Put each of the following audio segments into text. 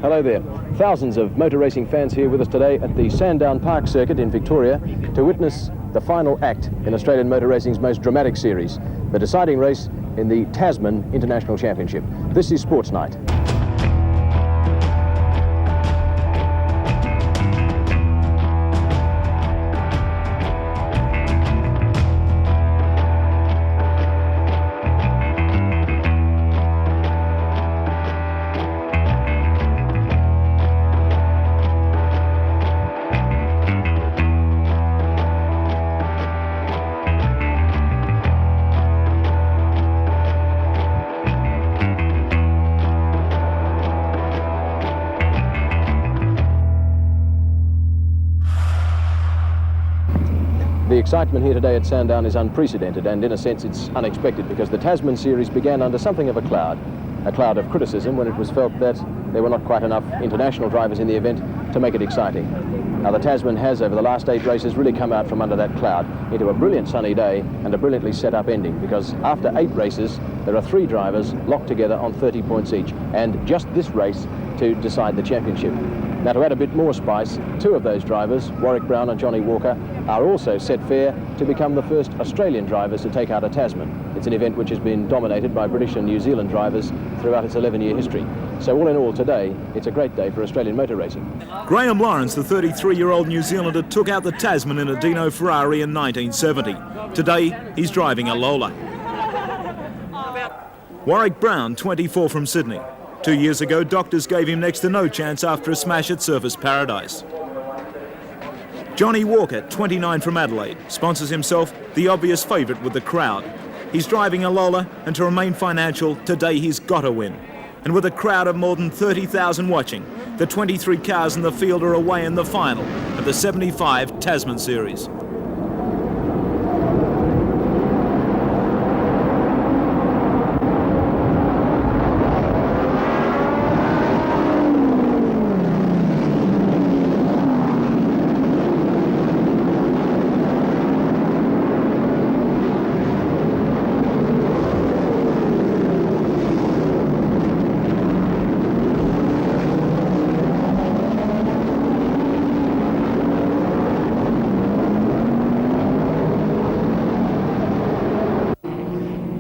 Hello there. Thousands of motor racing fans here with us today at the Sandown Park circuit in Victoria to witness the final act in Australian motor racing's most dramatic series, the deciding race in the Tasman International Championship. This is Sports Night. The excitement here today at Sandown is unprecedented, and in a sense it's unexpected, because the Tasman series began under something of a cloud of criticism, when it was felt that there were not quite enough international drivers in the event to make it exciting. Now the Tasman has, over the last 8 races, really come out from under that cloud into a brilliant sunny day and a brilliantly set up ending, because after 8 races there are 3 drivers locked together on 30 points each, and just this race to decide the championship. Now, to add a bit more spice, 2 of those drivers, Warwick Brown and Johnny Walker, are also set fair to become the first Australian drivers to take out a Tasman. It's an event which has been dominated by British and New Zealand drivers throughout its 11-year history. So all in all today, it's a great day for Australian motor racing. Graham Lawrence, the 33-year-old New Zealander, took out the Tasman in a Dino Ferrari in 1970. Today, he's driving a Lola. Warwick Brown, 24, from Sydney. 2 years ago, doctors gave him next to no chance after a smash at Surfers Paradise. Johnny Walker, 29, from Adelaide, sponsors himself the obvious favourite with the crowd. He's driving a Lola, and to remain financial, today he's got to win. And with a crowd of more than 30,000 watching, the 23 cars in the field are away in the final of the 75 Tasman Series.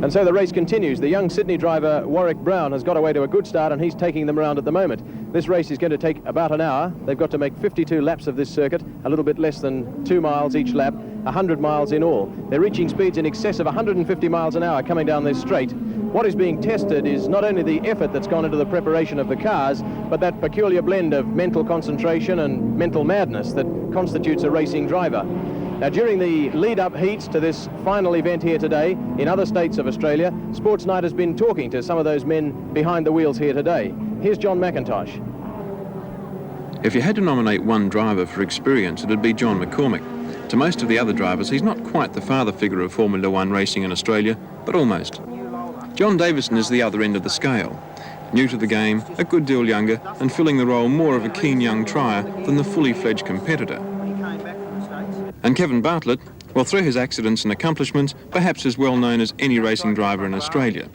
And so the race continues. The young Sydney driver Warwick Brown has got away to a good start, and he's taking them around at the moment. This race is going to take about an hour. They've got to make 52 laps of this circuit, a little bit less than 2 miles each lap, 100 miles in all. They're reaching speeds in excess of 150 miles an hour coming down this straight. What is being tested is not only the effort that's gone into the preparation of the cars, but that peculiar blend of mental concentration and mental madness that constitutes a racing driver. Now, during the lead-up heats to this final event here today, in other states of Australia, Sports Night has been talking to some of those men behind the wheels here today. Here's John McIntosh. If you had to nominate one driver for experience, it'd be John McCormick. To most of the other drivers, he's not quite the father figure of Formula One racing in Australia, but almost. John Davison is the other end of the scale. New to the game, a good deal younger, and filling the role more of a keen young trier than the fully fledged competitor. And Kevin Bartlett, well, through his accidents and accomplishments, perhaps as well known as any racing driver in Australia.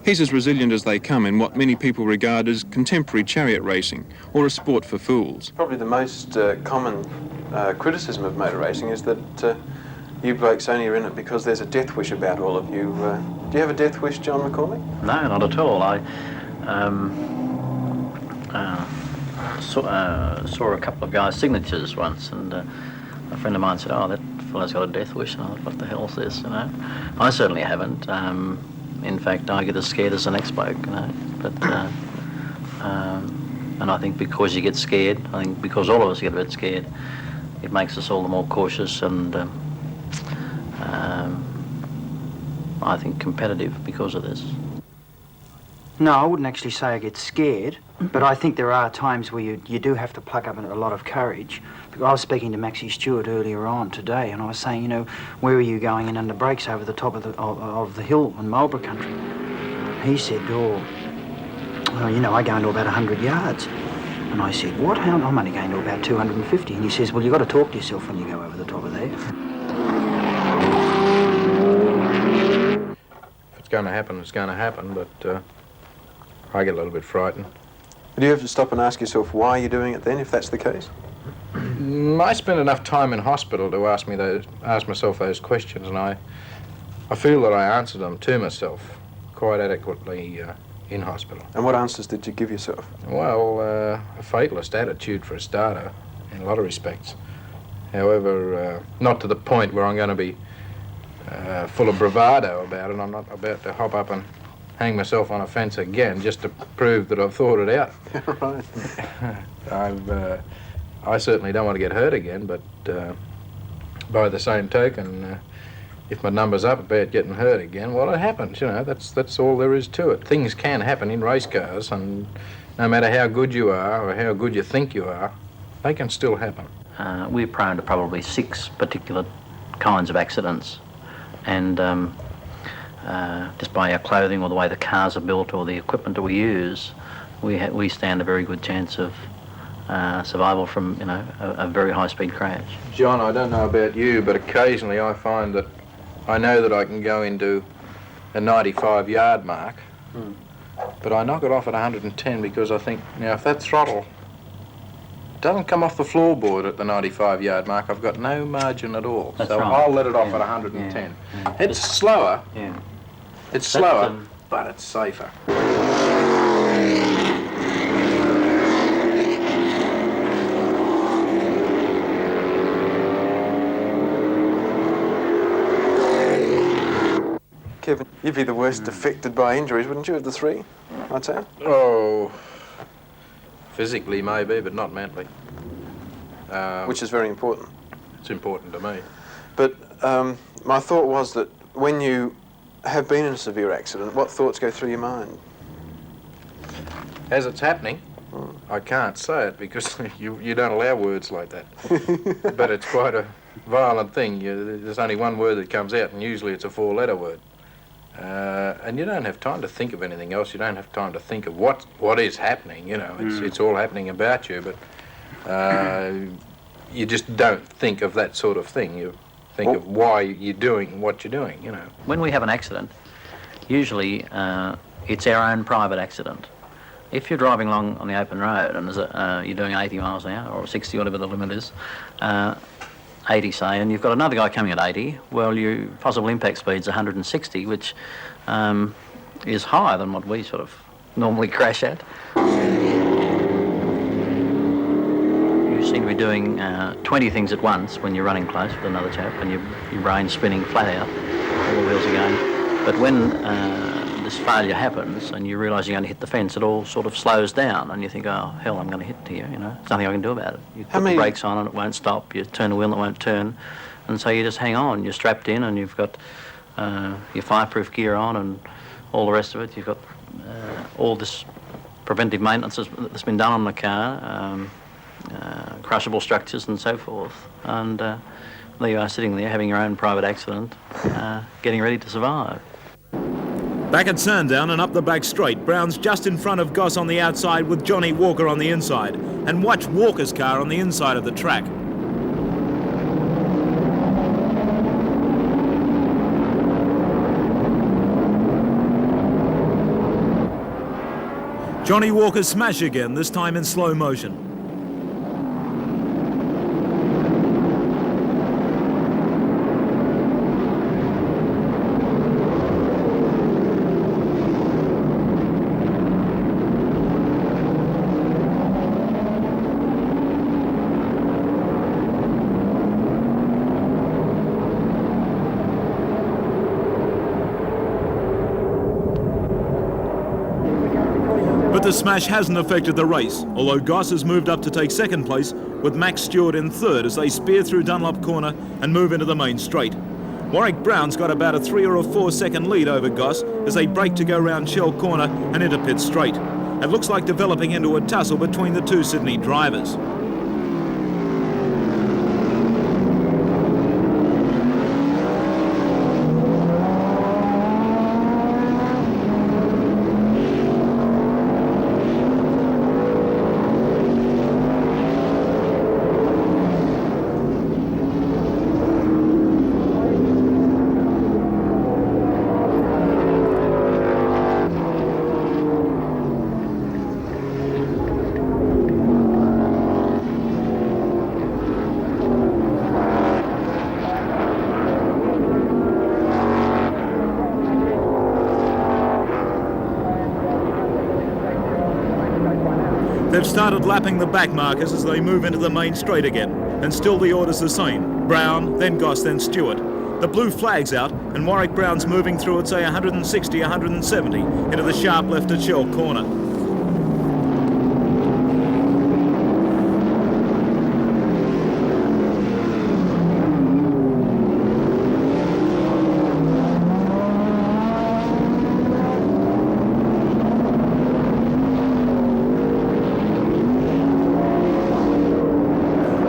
He's as resilient as they come in what many people regard as contemporary chariot racing, or a sport for fools. Probably the most common criticism of motor racing is that you blokes only are in it because there's a death wish about all of you. Do you have a death wish, John McCormick? No, not at all. I saw a couple of guys' signatures once, and a friend of mine said, "Oh, that fellow's got a death wish." And I thought, what the hell's this, you know? I certainly haven't. In fact, I get as scared as the next bloke, you know. But and I think because you get scared, I think because all of us get a bit scared, it makes us all the more cautious and I think competitive because of this. No, I wouldn't actually say I get scared, but I think there are times where you do have to pluck up a lot of courage. I was speaking to Maxie Stewart earlier on today, and I was saying, you know, where are you going in under brakes over the top of the hill in Marlborough country? He said, oh, you know, I go into about 100 yards. And I said, what? How? I'm only going to about 250. And he says, well, you've got to talk to yourself when you go over the top of there. If it's going to happen, it's going to happen, but I get a little bit frightened. Do you ever stop and ask yourself why you're doing it then, if that's the case? I spend enough time in hospital to ask myself those questions, and I feel that I answer them to myself quite adequately in hospital. And what answers did you give yourself? Well, a fatalist attitude for a starter, in a lot of respects. However, not to the point where I'm going to be full of bravado about it. I'm not about to hop up and hang myself on a fence again just to prove that I've thought it out. Right. I certainly don't want to get hurt again, but by the same token, if my number's up about getting hurt again, well, it happens, you know, that's all there is to it. Things can happen in race cars, and no matter how good you are or how good you think you are, they can still happen. We're prone to probably 6 particular kinds of accidents, and just by our clothing or the way the cars are built or the equipment that we use, we stand a very good chance of survival from, you know, a very high-speed crash. John, I don't know about you, but occasionally I find that I know that I can go into a 95-yard mark, but I knock it off at 110 because I think, now, if that throttle doesn't come off the floorboard at the 95-yard mark, I've got no margin at all. That's so right. I'll let it off at 110. Yeah. It's slower. Yeah. It's slower, That's, but it's safer. Kevin, you'd be the worst affected by injuries, wouldn't you, of the 3, I'd say? Oh, physically maybe, but not mentally. Which is very important. It's important to me. But my thought was that when you have been in a severe accident, what thoughts go through your mind? As it's happening, I can't say it because you don't allow words like that. But it's quite a violent thing. There's only one word that comes out, and usually it's a 4-letter word. And you don't have time to think of anything else. You don't have time to think of what is happening, you know. It's all happening about you, but you just don't think of that sort of thing. You think of why you're doing what you're doing, you know. When we have an accident, usually it's our own private accident. If you're driving along on the open road and you're doing 80 miles an hour or 60, whatever the limit is, 80 say, and you've got another guy coming at 80, well, your possible impact speed's 160, which is higher than what we sort of normally crash at. You seem to be doing 20 things at once when you're running close with another chap and your brain's spinning flat out, all the wheels are going. But when this failure happens and you realise you're going to hit the fence, it all sort of slows down and you think, oh, hell, I'm going to hit here, you know. There's nothing I can do about it. You put the brakes on and it won't stop. You turn the wheel and it won't turn. And so you just hang on. You're strapped in and you've got your fireproof gear on and all the rest of it. You've got all this preventive maintenance that's been done on the car, crushable structures and so forth. And there you are sitting there having your own private accident, getting ready to survive. Back at Sandown and up the back straight, Brown's just in front of Goss on the outside with Johnny Walker on the inside. And watch Walker's car on the inside of the track. Johnny Walker's smash again, this time in slow motion. But the smash hasn't affected the race, although Goss has moved up to take second place with Max Stewart in third as they spear through Dunlop Corner and move into the main straight. Warwick Brown's got about a 3 or 4 second lead over Goss as they break to go round Shell Corner and into Pit Straight. It looks like developing into a tussle between the 2 Sydney drivers. They've started lapping the back markers as they move into the main straight again, and still the order's the same. Brown, then Goss, then Stewart. The blue flag's out, and Warwick Brown's moving through at, say, 160, 170 into the sharp left at Shell corner.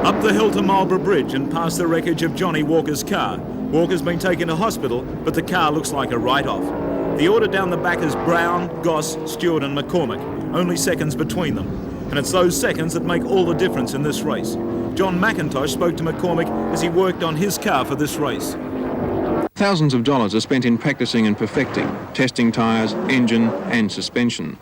Up the hill to Marlborough Bridge and past the wreckage of Johnny Walker's car. Walker's been taken to hospital, but the car looks like a write-off. The order down the back is Brown, Goss, Stewart and McCormick, only seconds between them. And it's those seconds that make all the difference in this race. John McIntosh spoke to McCormick as he worked on his car for this race. Thousands of dollars are spent in practicing and perfecting, testing tyres, engine and suspension.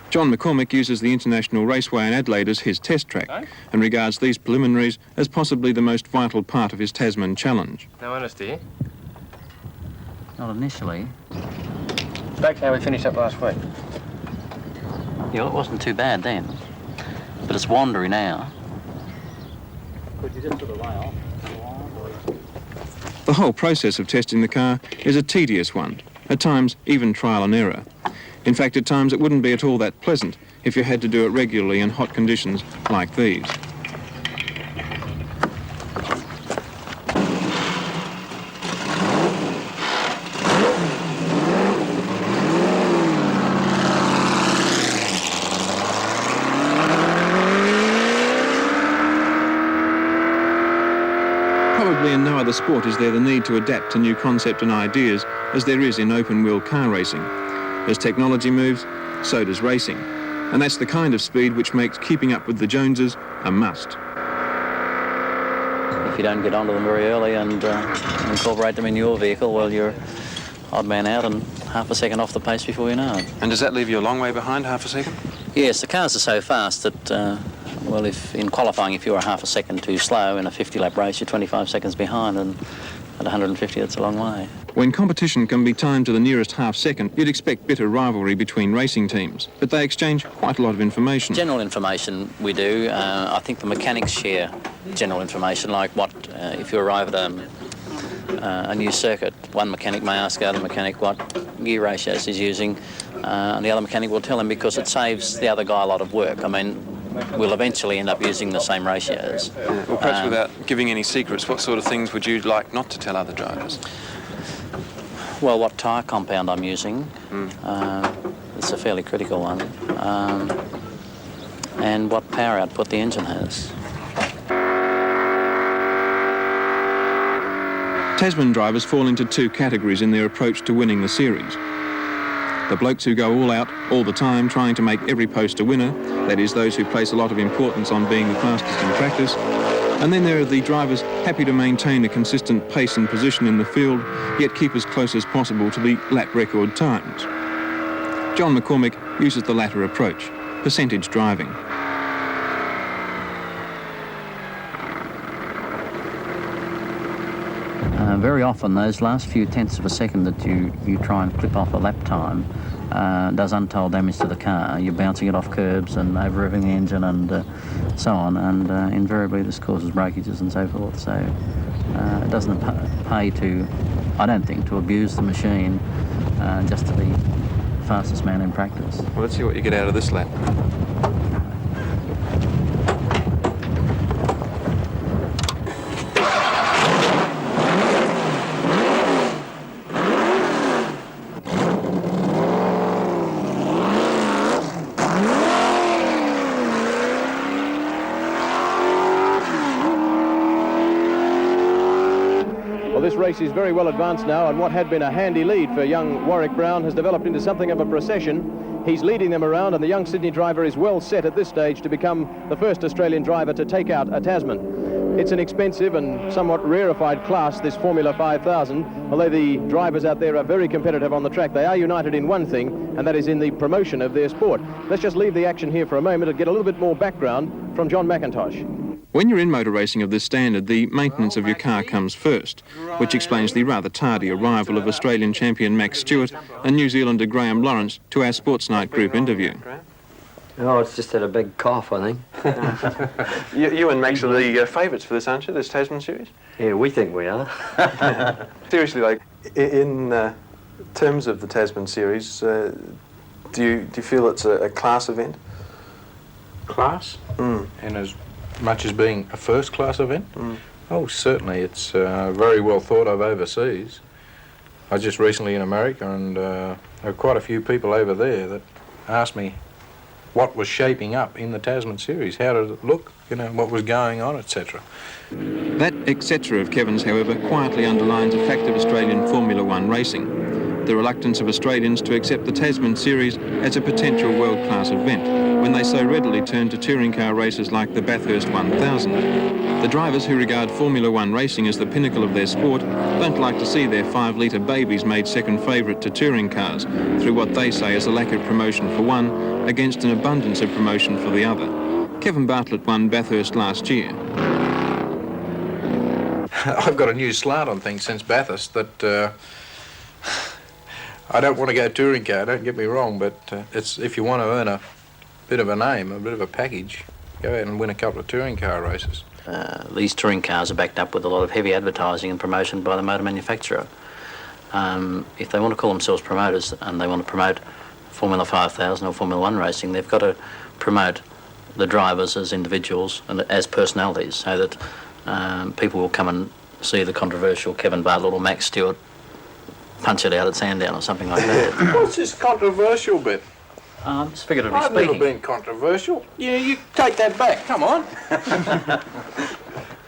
John McCormick uses the International Raceway in Adelaide as his test track and regards these preliminaries as possibly the most vital part of his Tasman challenge. No honesty. Not initially. Back to how we finished up last week. Yeah, it wasn't too bad then. But it's wandery now. Could you just sort of lay off? The whole process of testing the car is a tedious one, at times even trial and error. In fact, at times it wouldn't be at all that pleasant if you had to do it regularly in hot conditions like these. Probably in no other sport is there the need to adapt to new concepts and ideas as there is in open-wheel car racing. As technology moves, so does racing. And that's the kind of speed which makes keeping up with the Joneses a must. If you don't get onto them very early and incorporate them in your vehicle, well, you're odd man out and half a second off the pace before you know it. And does that leave you a long way behind, half a second? Yes, the cars are so fast that, well, if in qualifying, if you're a half a second too slow in a 50-lap race, you're 25 seconds behind, and at 150, that's a long way. When competition can be timed to the nearest half second, you'd expect bitter rivalry between racing teams, but they exchange quite a lot of information. General information we do. I think the mechanics share general information, like what, if you arrive at a new circuit, one mechanic may ask the other mechanic what gear ratios he's using, and the other mechanic will tell him because it saves the other guy a lot of work. I mean, we'll eventually end up using the same ratios. Well, perhaps without giving any secrets, what sort of things would you like not to tell other drivers? Well, what tyre compound I'm using, it's a fairly critical one, and what power output the engine has. Tasman drivers fall into two categories in their approach to winning the series. The blokes who go all out, all the time, trying to make every post a winner, that is, those who place a lot of importance on being the fastest in practice. And then there are the drivers happy to maintain a consistent pace and position in the field, yet keep as close as possible to the lap record times. John McCormick uses the latter approach, percentage driving. Very often those last few tenths of a second that you try and clip off a lap time does untold damage to the car. You're bouncing it off curbs and over-revving the engine and so on, and invariably this causes breakages and so forth. So it doesn't pay to, I don't think, to abuse the machine just to be the fastest man in practice. Well, let's see what you get out of this lap. This race is very well advanced now, and what had been a handy lead for young Warwick Brown has developed into something of a procession. He's leading them around, and the young Sydney driver is well set at this stage to become the first Australian driver to take out a Tasman. It's an expensive and somewhat rarefied class, this Formula 5000. Although the drivers out there are very competitive on the track, they are united in one thing, and that is in the promotion of their sport. Let's just leave the action here for a moment and get a little bit more background from John McIntosh. When you're in motor racing of this standard, the maintenance of your car comes first, which explains the rather tardy arrival of Australian champion Max Stewart and New Zealander Graham Lawrence to our Sports Night group interview. Oh, it's just had a big cough, I think. You and Max are the favourites for this, aren't you, this Tasman series? Yeah, we think we are. Seriously, like, in terms of the Tasman series, do you feel it's a class event? Class? Mm. And as much as being a first-class event? Mm. Oh, certainly. It's very well thought of overseas. I was just recently in America, and there were quite a few people over there that asked me what was shaping up in the Tasman series. How did it look? You know, what was going on, etc. That etc. of Kevin's, however, quietly underlines a fact of Australian Formula One racing: the reluctance of Australians to accept the Tasman series as a potential world-class event when they so readily turn to touring car races like the Bathurst 1000. The drivers who regard Formula One racing as the pinnacle of their sport don't like to see their 5-litre babies made second favourite to touring cars through what they say is a lack of promotion for one against an abundance of promotion for the other. Kevin Bartlett won Bathurst last year. I've got a new slant on things since Bathurst that I don't want to go touring car, don't get me wrong, but it's if you want to earn a bit of a name, a bit of a package, go out and win a couple of touring car races. These touring cars are backed up with a lot of heavy advertising and promotion by the motor manufacturer. If they want to call themselves promoters and they want to promote Formula 5000 or Formula 1 racing, they've got to promote the drivers as individuals and as personalities so that people will come and see the controversial Kevin Bartlett or Max Stewart punch it out at Sandown or something like that. What's this controversial bit? Just figuratively I've speaking. never been controversial. You take that back, come on.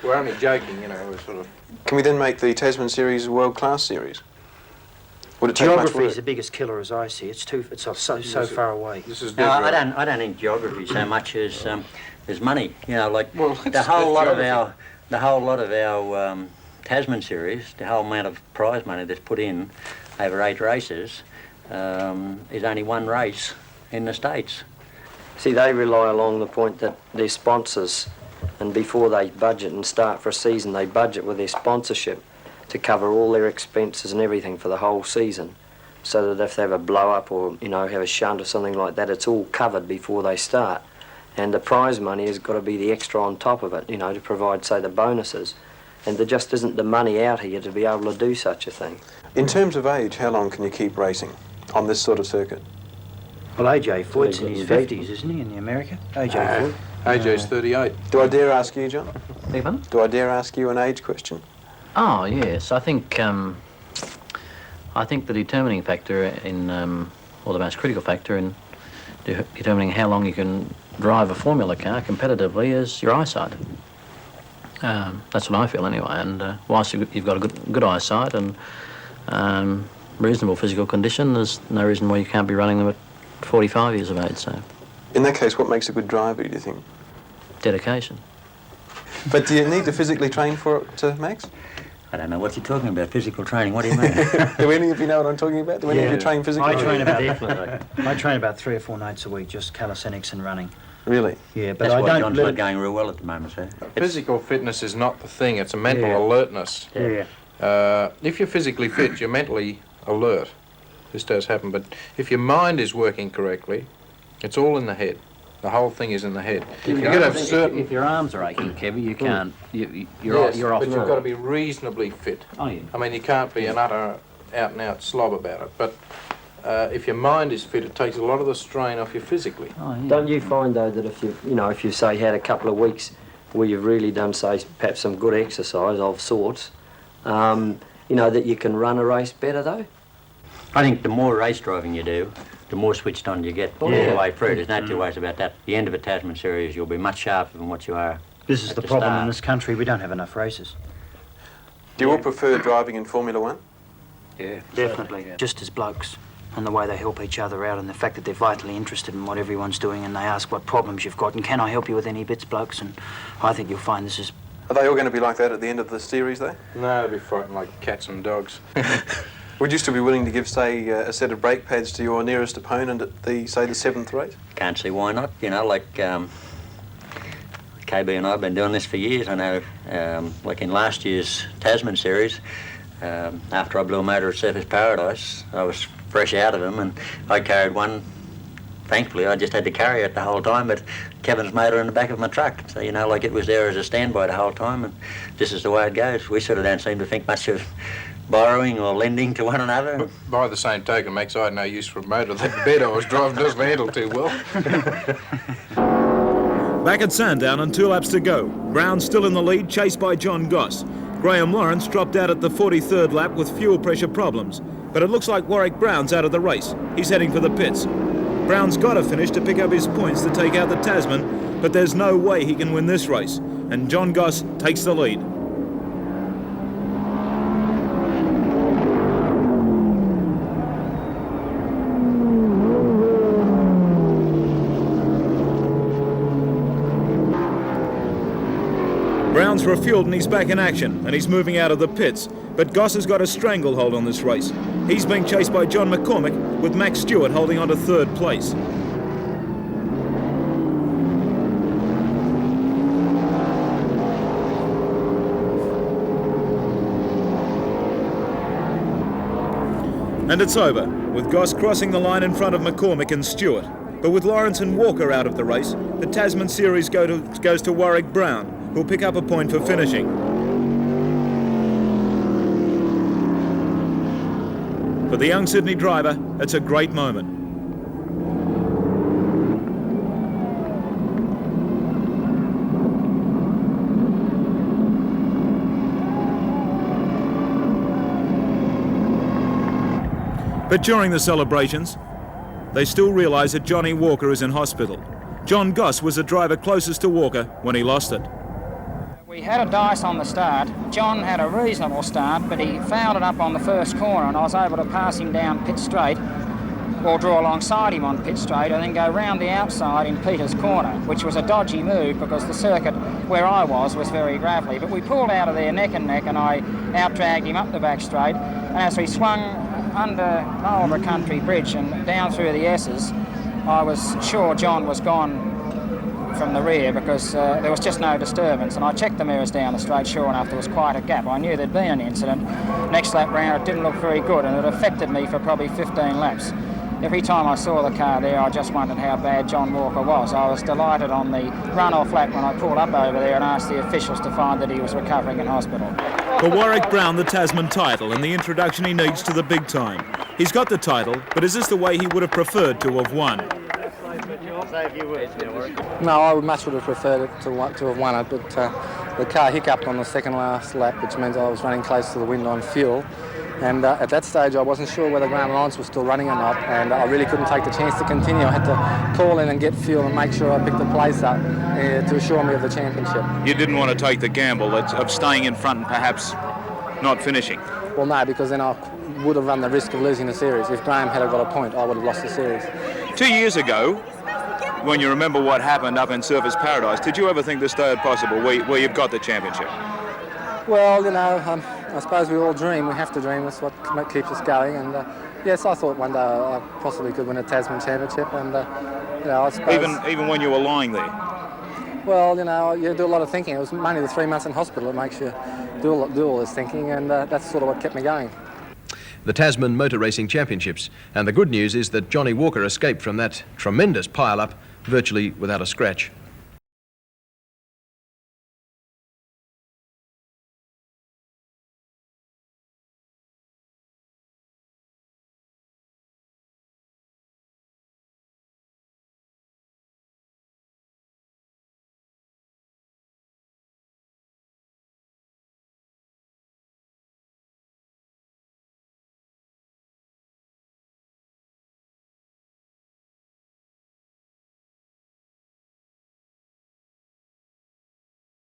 We're only joking, you know, we're sort of... Can we then make the Tasman series a world-class series? Would it take much Geography is work? the biggest killer, as I see. It's so far away. This is No, dead right. I don't think geography so much as money. You know, like Well, the that's whole lot geography. of our Tasman series, the whole amount of prize money that's put in over 8 races, is only one race in the States. See, they rely along the point that their sponsors, and before they budget and start for a season, they budget with their sponsorship to cover all their expenses and everything for the whole season, so that if they have a blow-up or, you know, have a shunt or something like that, it's all covered before they start. And the prize money has got to be the extra on top of it, you know, to provide, say, the bonuses. And there just isn't the money out here to be able to do such a thing. In terms of age, how long can you keep racing on this sort of circuit? Well, AJ Foyt's in his 50s, isn't he, in the America? AJ Foyt. AJ's 38. Do I dare ask you, John? Even? Do I dare ask you an age question? Oh yes, I think the determining factor in, or the most critical factor in determining how long you can drive a formula car competitively is your eyesight. That's what I feel anyway. And whilst you've got a good eyesight and reasonable physical condition, there's no reason why you can't be running them at 45 years of age. So, In that case, what makes a good driver, do you think? dedication. But do you need to physically train for it, Max? I don't know what you're talking about, physical training. What do you mean? Do any of you know what I'm talking about? Do any of you train physically? I train about 3 or 4 nights a week, just calisthenics and running. Really? Yeah, but That's I why don't John's let not it... going real well at the moment, sir. Physical fitness is not the thing, it's a mental Yeah. alertness. Yeah. If you're physically fit, you're mentally alert. This does happen, but if your mind is working correctly, it's all in the head. The whole thing is in the head. You've got to have certain... If your arms are aching, Kevin, you can't. You're Yes, off. but you've got to be reasonably fit. Oh yeah. I mean, you can't be an utter out-and-out slob about it, but if your mind is fit, it takes a lot of the strain off you physically. Oh yeah. Don't you find, though, that if you say, had a couple of weeks where you've really done, say, perhaps some good exercise of sorts, that you can run a race better, though? I think the more race driving you do, the more switched on you get all the way through. There's no two ways about that. At the end of a Tasman series, you'll be much sharper than what you are. This is the problem in this country. We don't have enough races. Do you all prefer driving in Formula One? Yeah, Definitely. Just as blokes, and the way they help each other out, and the fact that they're vitally interested in what everyone's doing, and they ask what problems you've got, and can I help you with any bits, blokes? And I think you'll find this is... Are they all going to be like that at the end of the series, though? No, they'll be frightened like cats and dogs. Would you still be willing to give, say, a set of brake pads to your nearest opponent at the 7th race? can't see why not. You know, like KB and I have been doing this for years. I know, like in last year's Tasman series, after I blew a motor at Surfers Paradise, I was fresh out of them, and I carried one thankfully I just had to carry it the whole time, but Kevin's made it in the back of my truck. So, you know, like it was there as a standby the whole time, and this is the way it goes. We sort of don't seem to think much of borrowing or lending to one another. But by the same token, Max, I had no use for a motor. That bed I was driving doesn't handle too well. Back at Sandown and 2 laps to go. Brown still in the lead, chased by John Goss. Graham Lawrence dropped out at the 43rd lap with fuel pressure problems, but it looks like Warwick Brown's out of the race. He's heading for the pits. Brown's got to finish to pick up his points to take out the Tasman, but there's no way he can win this race, and John Goss takes the lead. Brown's refueled and he's back in action, and he's moving out of the pits. But Goss has got a stranglehold on this race. He's being chased by John McCormick, with Max Stewart holding on to 3rd place. And it's over, with Goss crossing the line in front of McCormick and Stewart. But with Lawrence and Walker out of the race, the Tasman Series goes to Warwick Brown, who'll pick up a point for finishing. For the young Sydney driver, it's a great moment. But during the celebrations, they still realise that Johnny Walker is in hospital. John Goss was the driver closest to Walker when he lost it. We had a dice on the start. John had a reasonable start, but he fouled it up on the first corner, and I was able to pass him down pit straight, or draw alongside him on pit straight, and then go round the outside in Peter's corner, which was a dodgy move because the circuit where I was very gravelly. But we pulled out of there neck and neck, and I out-dragged him up the back straight, and as we swung under Marlborough Country Bridge and down through the S's, I was sure John was gone from the rear because there was just no disturbance, and I checked the mirrors down the straight. Sure enough, there was quite a gap. I knew there'd been an incident. Next lap round it didn't look very good, and it affected me for probably 15 laps. Every time I saw the car there, I just wondered how bad John Walker was. I was delighted on the run-off lap when I pulled up over there and asked the officials to find that he was recovering in hospital. For Warwick Brown, the Tasman title and the introduction he needs to the big time. He's got the title, but is this the way he would have preferred to have won? No, I would much would have preferred it to have won it, but the car hiccuped on the second last lap, which means I was running close to the wind on fuel. And at that stage, I wasn't sure whether Graham Lawrence was still running or not, and I really couldn't take the chance to continue. I had to call in and get fuel and make sure I picked the place up to assure me of the championship. You didn't want to take the gamble of staying in front and perhaps not finishing? Well, no, because then I would have run the risk of losing the series. If Graham had got a point, I would have lost the series. 2 years ago, when you remember what happened up in Surfers Paradise, did you ever think this day had possible, where you've got the championship? Well, you know, I suppose we all dream. We have to dream. That's what keeps us going. And yes, I thought one day I possibly could win a Tasman championship. And you know, I suppose even when you were lying there. Well, you know, you do a lot of thinking. It was mainly the 3 months in hospital that makes you do all this thinking, and that's sort of what kept me going. The Tasman Motor Racing Championships, and the good news is that Johnny Walker escaped from that tremendous pile-up virtually without a scratch.